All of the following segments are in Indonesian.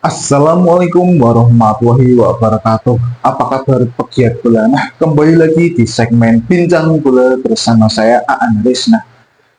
Assalamualaikum warahmatullahi wabarakatuh. Apa kabar pegiat bola? Nah, kembali lagi di segmen Bincang Bola bersama saya Aan Risna.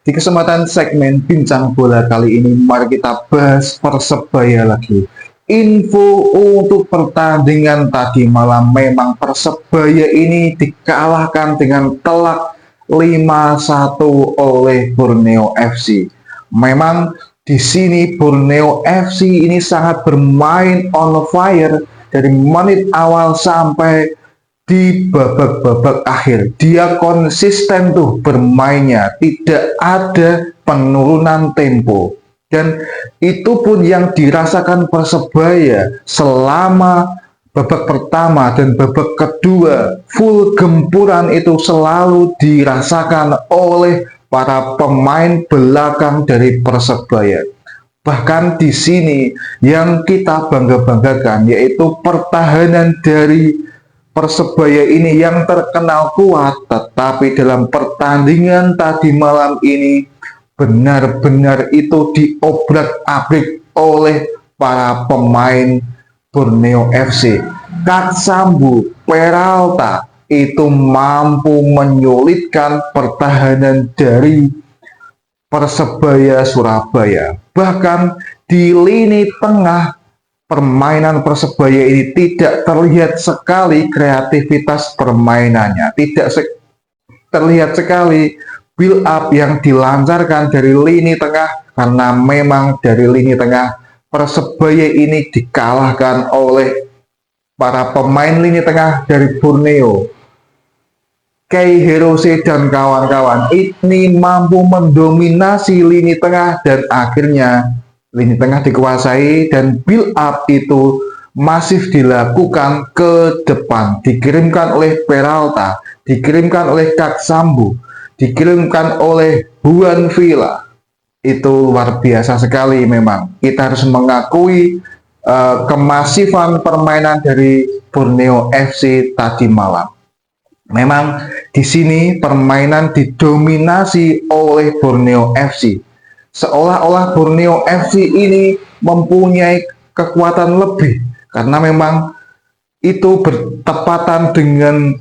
Di kesempatan segmen Bincang Bola kali ini, mari kita bahas Persebaya lagi. Info untuk pertandingan tadi malam, memang Persebaya ini dikalahkan dengan telak 5-1 oleh Borneo FC. Memang di sini Borneo FC ini sangat bermain on fire dari menit awal sampai di babak-babak akhir. Dia konsisten tuh bermainnya, tidak ada penurunan tempo. Dan itu pun yang dirasakan Persebaya selama babak pertama dan babak kedua. Full gempuran itu selalu dirasakan oleh para pemain belakang dari Persebaya. Bahkan di sini yang kita bangga-banggakan yaitu pertahanan dari Persebaya ini yang terkenal kuat, tetapi dalam pertandingan tadi malam ini benar-benar itu diobrak-abrik oleh para pemain Borneo FC. Kak Sambu, Peralta itu mampu menyulitkan pertahanan dari Persebaya Surabaya. Bahkan di lini tengah permainan Persebaya ini tidak terlihat sekali kreativitas permainannya, tidak terlihat sekali build up yang dilancarkan dari lini tengah, karena memang dari lini tengah Persebaya ini dikalahkan oleh para pemain lini tengah dari Borneo. Kei Hirose dan kawan-kawan ini mampu mendominasi lini tengah dan akhirnya lini tengah dikuasai dan build up itu masif dilakukan ke depan, dikirimkan oleh Peralta, dikirimkan oleh Kak Sambu, dikirimkan oleh Juan Villa. Itu luar biasa sekali. Memang kita harus mengakui kemasifan permainan dari Borneo FC tadi malam. Memang di sini permainan didominasi oleh Borneo FC. Seolah-olah Borneo FC ini mempunyai kekuatan lebih karena memang itu bertepatan dengan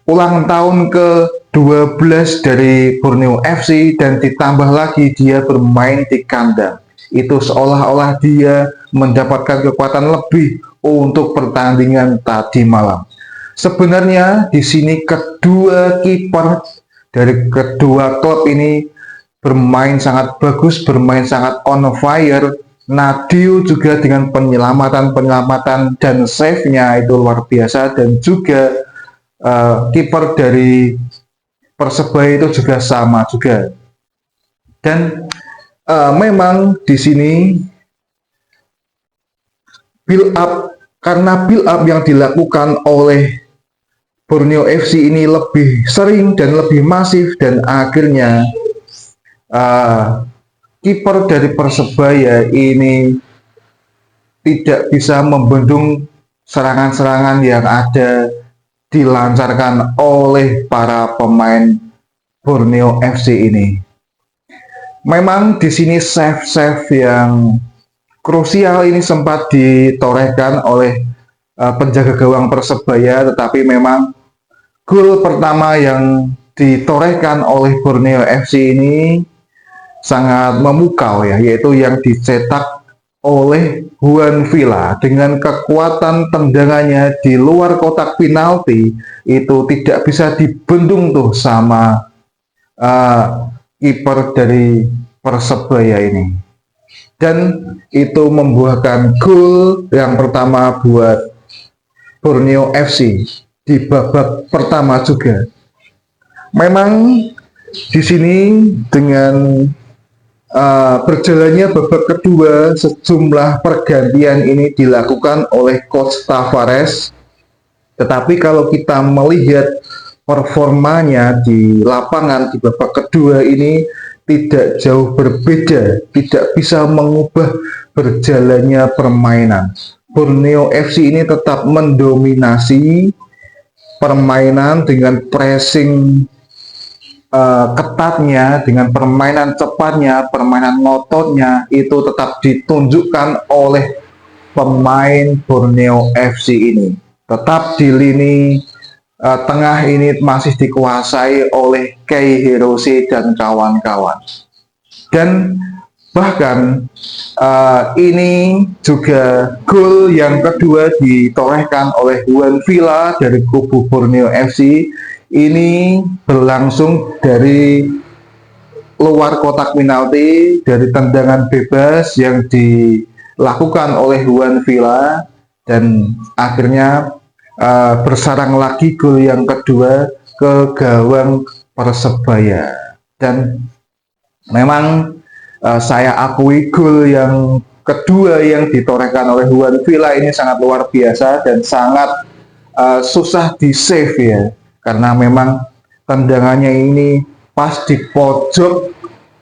ulang tahun ke-12 dari Borneo FC dan ditambah lagi dia bermain di kandang. Itu seolah-olah dia mendapatkan kekuatan lebih untuk pertandingan tadi malam. Sebenarnya di sini kedua kiper dari kedua klub ini bermain sangat bagus, bermain sangat on fire. Nadio juga dengan penyelamatan dan save-nya itu luar biasa, dan juga kiper dari Persebaya itu juga sama juga. Dan memang di sini build up, karena build up yang dilakukan oleh Borneo FC ini lebih sering dan lebih masif, dan akhirnya kiper dari Persebaya ini tidak bisa membendung serangan-serangan yang ada dilancarkan oleh para pemain Borneo FC ini. Memang di sini save yang krusial ini sempat ditorehkan oleh penjaga gawang Persebaya, tetapi memang gol pertama yang ditorehkan oleh Borneo FC ini sangat memukau ya, yaitu yang dicetak oleh Juan Villa dengan kekuatan tendangannya di luar kotak penalti, itu tidak bisa dibendung tuh sama kiper dari Persebaya ini, dan itu membuahkan gol yang pertama buat Borneo FC di babak pertama juga. Memang di sini dengan berjalannya babak kedua, sejumlah pergantian ini dilakukan oleh Coach Tavares. Tetapi kalau kita melihat performanya di lapangan di babak kedua ini tidak jauh berbeda, tidak bisa mengubah berjalannya permainan. Borneo FC ini tetap mendominasi permainan dengan pressing ketatnya, dengan permainan cepatnya, permainan ngototnya itu tetap ditunjukkan oleh pemain Borneo FC ini. Tetap di lini tengah ini masih dikuasai oleh Kei Hirose dan kawan-kawan. Dan bahkan ini juga gol yang kedua ditorehkan oleh Juan Villa dari kubu Borneo FC. Ini berlangsung dari luar kotak penalti, dari tendangan bebas yang dilakukan oleh Juan Villa, dan akhirnya bersarang lagi gol yang kedua ke gawang Persebaya. Dan memang saya akui gol yang kedua yang ditorehkan oleh Juan Villa ini sangat luar biasa dan sangat susah di save ya, karena memang tendangannya ini pas di pojok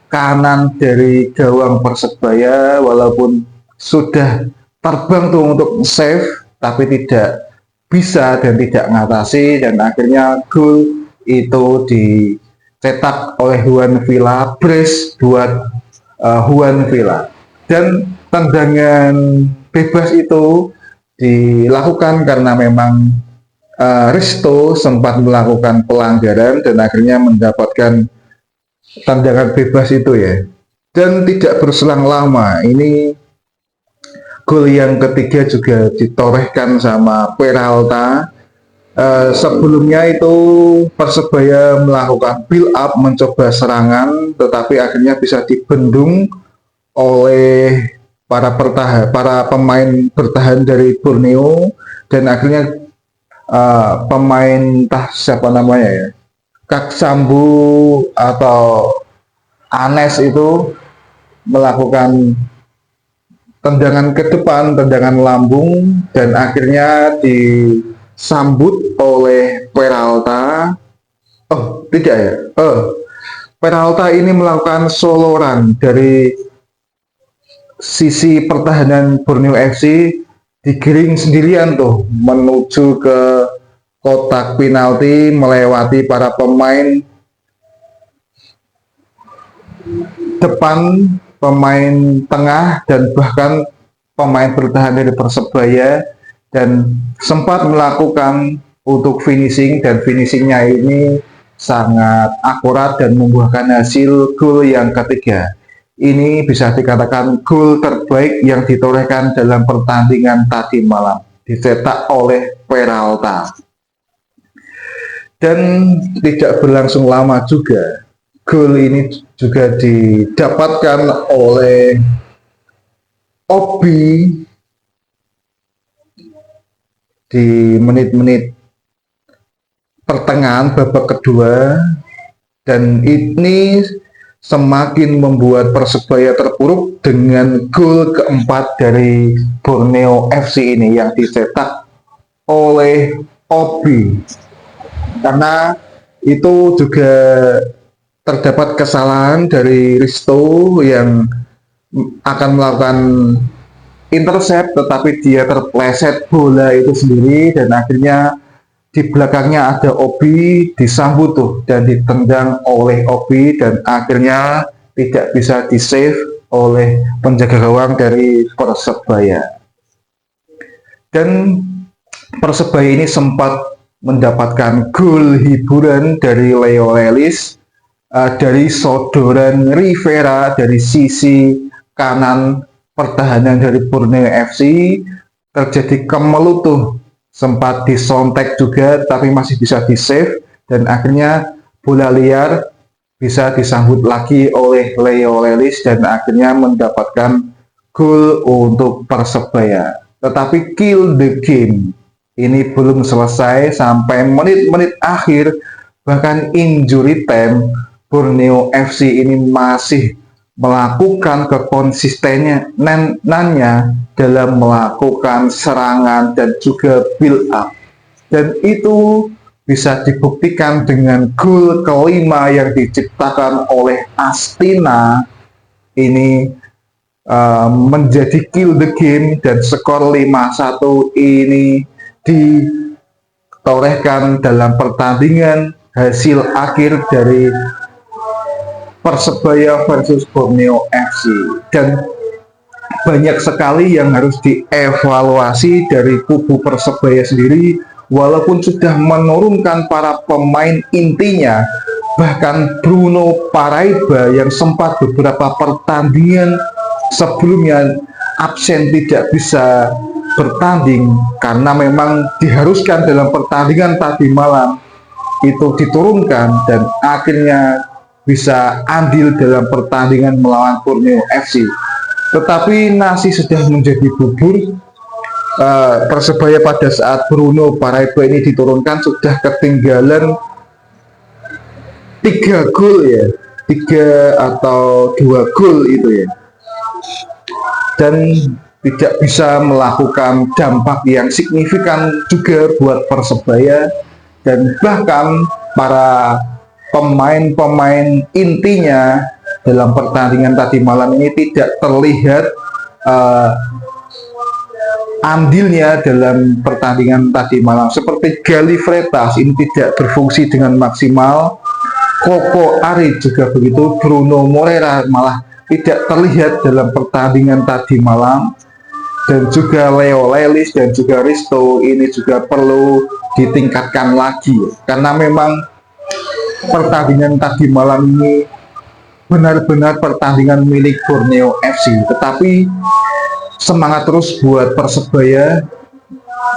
kanan dari gawang Persebaya, walaupun sudah terbang tuh untuk save tapi tidak bisa dan tidak ngatasi, dan akhirnya gol itu dicetak oleh Juan Villa, brace buat Juan Villa. Dan tendangan bebas itu dilakukan karena memang Risto sempat melakukan pelanggaran dan akhirnya mendapatkan tendangan bebas itu ya. Dan tidak berselang lama, ini gol yang ketiga juga ditorehkan sama Peralta. Sebelumnya itu Persebaya melakukan build up, mencoba serangan, tetapi akhirnya bisa dibendung oleh para pemain bertahan dari Borneo, dan akhirnya pemain entah siapa namanya ya, Kak Sambu atau Anes itu melakukan tendangan ke depan, tendangan lambung, dan akhirnya disambut oleh Peralta. Oh tidak ya, Peralta ini melakukan solo run dari sisi pertahanan Borneo FC, digiring sendirian tuh menuju ke kotak penalti, melewati para pemain depan, pemain tengah, dan bahkan pemain bertahan dari Persebaya, dan sempat melakukan untuk finishing, dan finishingnya ini sangat akurat dan membuahkan hasil gol yang ketiga. Ini bisa dikatakan gol terbaik yang ditorehkan dalam pertandingan tadi malam, dicetak oleh Peralta. Dan tidak berlangsung lama juga, gol ini juga didapatkan oleh Obi di menit-menit pertengahan babak kedua, dan ini semakin membuat Persebaya terpuruk dengan gol keempat dari Borneo FC ini yang dicetak oleh Obi. Karena itu juga terdapat kesalahan dari Risto yang akan melakukan intercept, tetapi dia terpleset bola itu sendiri, dan akhirnya di belakangnya ada Obi, disambut tuh dan ditendang oleh Obi, dan akhirnya tidak bisa di-save oleh penjaga gawang dari Persebaya. Dan Persebaya ini sempat mendapatkan gol hiburan dari Leo Lelis, dari sodoran Rivera dari sisi kanan pertahanan dari Borneo FC. Terjadi kemelutuh, sempat disontek juga tapi masih bisa di-save, dan akhirnya bola liar bisa disambut lagi oleh Leo Lelis dan akhirnya mendapatkan gol untuk Persebaya. Tetapi kill the game ini belum selesai sampai menit-menit akhir, bahkan injury time. Borneo FC ini masih melakukan kekonsistenannya dalam melakukan serangan dan juga build up, dan itu bisa dibuktikan dengan gol kelima yang diciptakan oleh Astina. Ini menjadi kill the game, dan skor 5-1 ini ditorehkan dalam pertandingan hasil akhir dari Persebaya versus Borneo FC, dan banyak sekali yang harus dievaluasi dari kubu Persebaya sendiri. Walaupun sudah menurunkan para pemain intinya, bahkan Bruno Paraiba yang sempat beberapa pertandingan sebelumnya absen tidak bisa bertanding karena memang diharuskan dalam pertandingan tadi malam itu diturunkan, dan akhirnya bisa andil dalam pertandingan melawan Borneo FC. Tetapi nasi sudah menjadi bubur. Persebaya pada saat Bruno Paraiba ini diturunkan sudah ketinggalan 3 gol ya, 3 atau 2 gol itu ya, dan tidak bisa melakukan dampak yang signifikan juga buat Persebaya, dan bahkan para pemain-pemain intinya dalam pertandingan tadi malam ini tidak terlihat andilnya dalam pertandingan tadi malam. Seperti Gali Freitas ini tidak berfungsi dengan maksimal, Koko Ari juga begitu, Bruno Moreira malah tidak terlihat dalam pertandingan tadi malam, dan juga Leo Lelis dan juga Risto ini juga perlu ditingkatkan lagi, karena memang pertandingan tadi malam ini benar-benar pertandingan milik Borneo FC. Tetapi semangat terus buat Persebaya,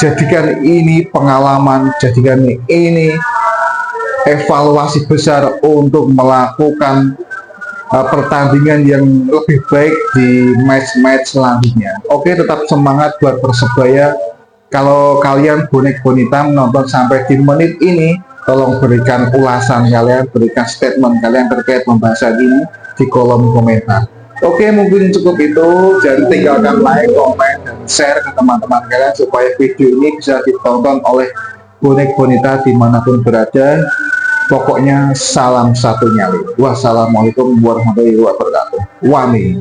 jadikan ini pengalaman, jadikan ini evaluasi besar untuk melakukan pertandingan yang lebih baik di match-match selanjutnya. Oke, tetap semangat buat Persebaya. Kalau kalian bonek bonita menonton sampai di menit ini, tolong berikan ulasan kalian, berikan statement kalian terkait pembahasan ini di kolom komentar. Oke, mungkin cukup itu. Jangan tinggalkan like, komen, dan share ke teman-teman kalian supaya video ini bisa ditonton oleh bonek bonita dimanapun berada. Pokoknya salam satu nyali. Wassalamualaikum warahmatullahi wabarakatuh. Wami.